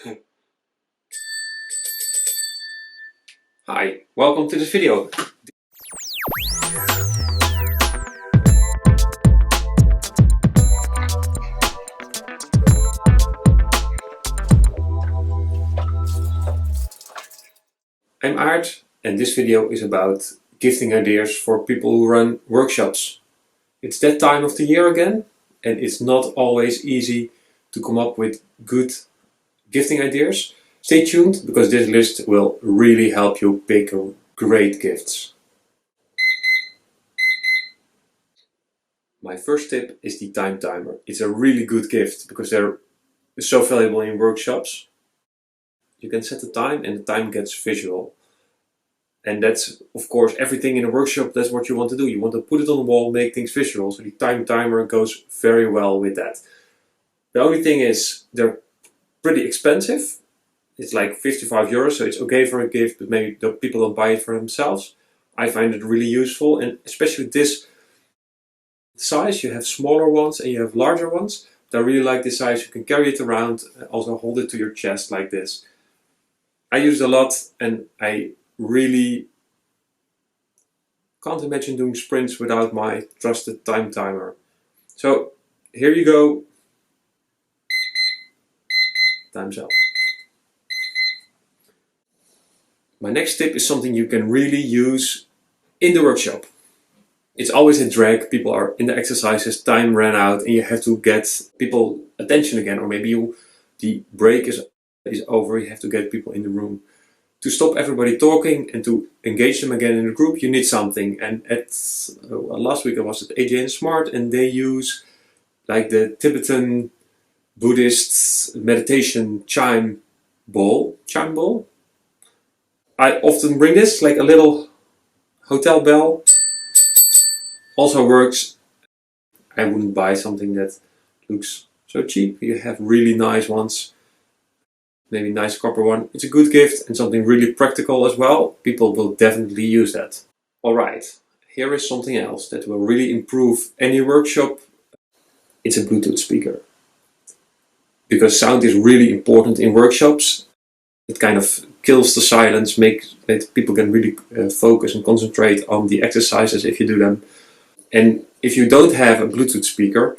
Hi, welcome to this video. I'm Aart and this video is about gifting ideas for people who run workshops. It's that time of the year again and it's not always easy to come up with good gifting ideas. Stay tuned because this list will really help you pick great gifts. My first tip is the time timer. It's a really good gift because they're so valuable in workshops. You can set the time and the time gets visual. And that's, of course, everything in a workshop, that's what you want to do. You want to put it on the wall, make things visual. So the time timer goes very well with that. The only thing is, they're pretty expensive. It's like 55 euros, so it's okay for a gift, but maybe the people don't buy it for themselves. I find it really useful, and especially this size. You have smaller ones and you have larger ones. But I really like this size. You can carry it around, also hold it to your chest like this. I use it a lot and I really can't imagine doing sprints without my trusted time timer. So here you go. Time's up. My next tip is something you can really use in the workshop. It's always a drag. People are in the exercises, time ran out, and you have to get people attention again, or maybe the break is over, you have to get people in the room. To stop everybody talking and to engage them again in the group, you need something. And last week I was at AJ and Smart, and they use like the Tibetan Buddhist meditation chime bowl. I often bring this, like a little hotel bell. Also works. I wouldn't buy something that looks so cheap. You have really nice ones. Maybe a nice copper one. It's a good gift and something really practical as well. People will definitely use that. Alright, here is something else that will really improve any workshop. It's a Bluetooth speaker. Because sound is really important in workshops. It kind of kills the silence, makes that people can really focus and concentrate on the exercises if you do them. And if you don't have a Bluetooth speaker,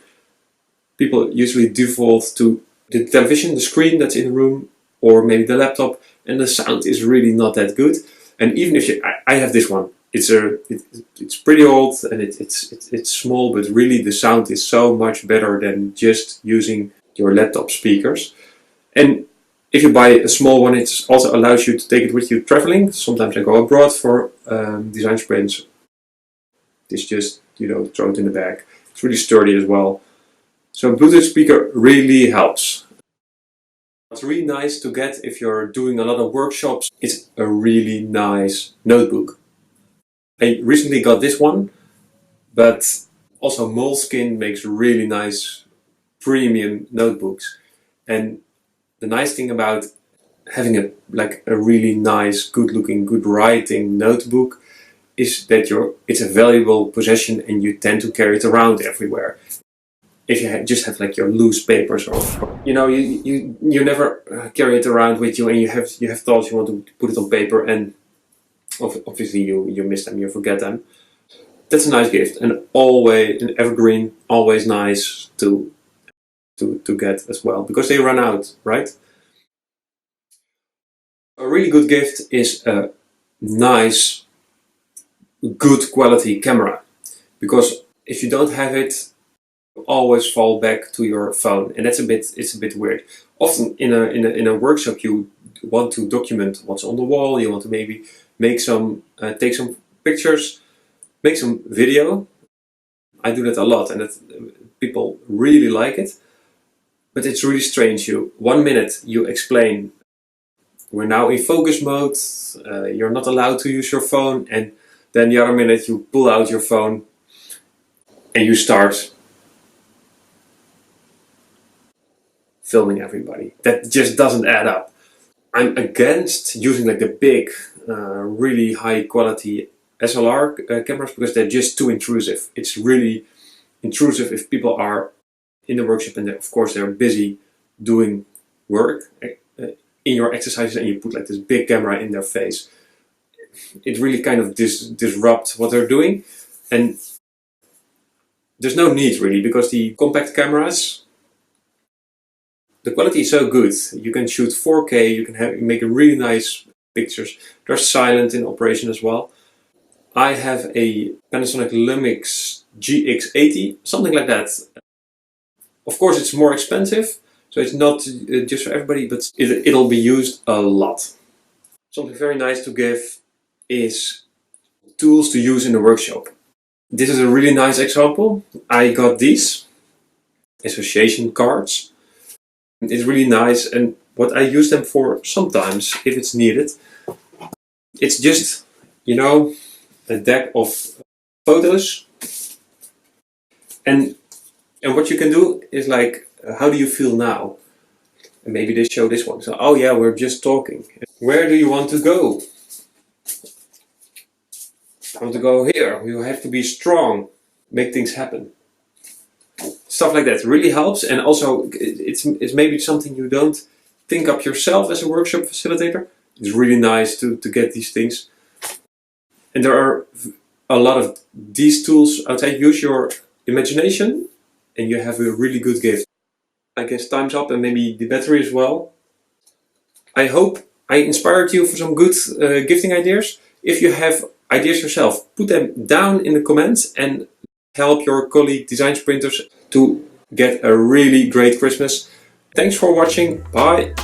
people usually default to the television, the screen that's in the room, or maybe the laptop, and the sound is really not that good. And even if I have this one, it's pretty old and it's small, but really the sound is so much better than just using your laptop speakers. And if you buy a small one, it also allows you to take it with you traveling. Sometimes I go abroad for design sprints. It's just, throw it in the bag. It's really sturdy as well. So a Bluetooth speaker really helps. What's really nice to get if you're doing a lot of workshops is a really nice notebook. I recently got this one, but also Moleskine makes really nice premium notebooks. And the nice thing about having a really nice, good looking, good writing notebook is that it's a valuable possession and you tend to carry it around everywhere. If you just have like your loose papers, or you never carry it around with you, and you have thoughts you want to put it on paper, and obviously you miss them, you forget them. That's a nice gift, and always an evergreen, always nice to get as well, because they run out, right? A really good gift is a nice, good quality camera, because if you don't have it, you always fall back to your phone, and it's a bit weird. Often in a workshop you want to document what's on the wall. You want to maybe make take some pictures, make some video. I do that a lot, and people really like it. But it's really strange. 1 minute you explain, we're now in focus mode, you're not allowed to use your phone, and then the other minute you pull out your phone and you start filming everybody. That just doesn't add up. I'm against using like the big, really high quality SLR cameras, because they're just too intrusive. It's really intrusive if people are in the workshop and of course they're busy doing work. in your exercises and you put like this big camera in their face. It really kind of disrupts what they're doing, and there's no need really, because the compact cameras, the quality is so good. You can shoot 4K, you can make really nice pictures. They're silent in operation as well. I have a Panasonic Lumix GX80, something like that. Of course it's more expensive, so it's not just for everybody, but it'll be used a lot. Something very nice to give is tools to use in the workshop. This is a really nice example. I got these association cards. It's really nice, and what I use them for sometimes, if it's needed, it's just, you know, a deck of photos. And what you can do is like, how do you feel now? And maybe they show this one. So, oh yeah, we're just talking. Where do you want to go? I want to go here. You have to be strong. Make things happen. Stuff like that really helps, and also it's maybe something you don't think up yourself as a workshop facilitator. It's really nice to get these things. And there are a lot of these tools outside. Use your imagination and you have a really good gift. I guess time's up, and maybe the battery as well. I hope I inspired you for some good gifting ideas. If you have ideas yourself, put them down in the comments and help your colleague design sprinters to get a really great Christmas. Thanks for watching. Bye.